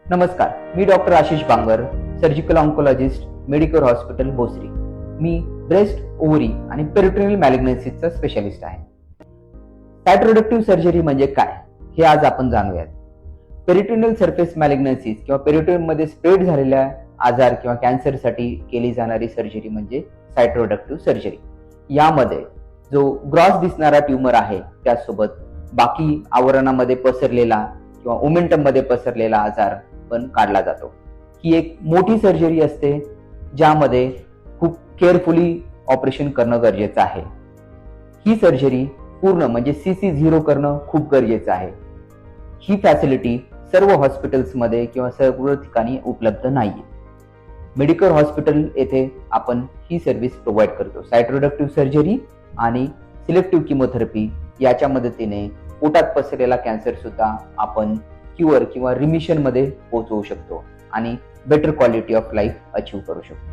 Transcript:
नमस्कार, मी doctor Ashish Bangar, surgical oncologist, medical hospital Bhosari. मी ब्रेस्ट, ओव्हरी आणि पेरिटोनियल मॅलिग्नन्सीचा स्पेशलिस्ट आहे. सायटोरेडक्टिव्ह सर्जरी म्हणजे काय हे आज आपण जाणूयात. पेरिटोनियल सरफेस मॅलिग्नन्सीज किंवा पेरिटोनियममध्ये स्प्रेड झालेल्या आजार किंवा कॅन्सरसाठी केली जाणारी सर्जरी म्हणजे सायटोरेडक्टिव्ह सर्जरी. यामध्ये जो ग्रॉस दिसणारा ट्यूमर आहे त्यासोबत बाकी आवरणामध्ये पसरलेला किंवा ओमेंटम मध्ये पसरलेला आजार पण काढला जातो. ही एक मोठी सर्जरी असते ज्यामध्ये खूप केअरफुली ऑपरेशन करणं गरजेचं आहे. ही सर्जरी पूर्ण म्हणजे CC0 करणं खूप गरजेचं आहे. ही फॅसिलिटी सर्व हॉस्पिटल्समध्ये किंवा सर्व ठिकाणी उपलब्ध नाहीये. मेडिकल हॉस्पिटल येथे आपण ही सर्व्हिस प्रोव्हाइड करतो. सायटोरेडक्टिव्ह सर्जरी आणि सिलेक्टिव्ह किमोथेरपी याच्या मदतीने पोटात पसरलेला कॅन्सर सुद्धा आपण क्युअर किंवा रिमिशन मध्ये पोहोचवू शकतो आणि better quality of life achieve करू शकतो.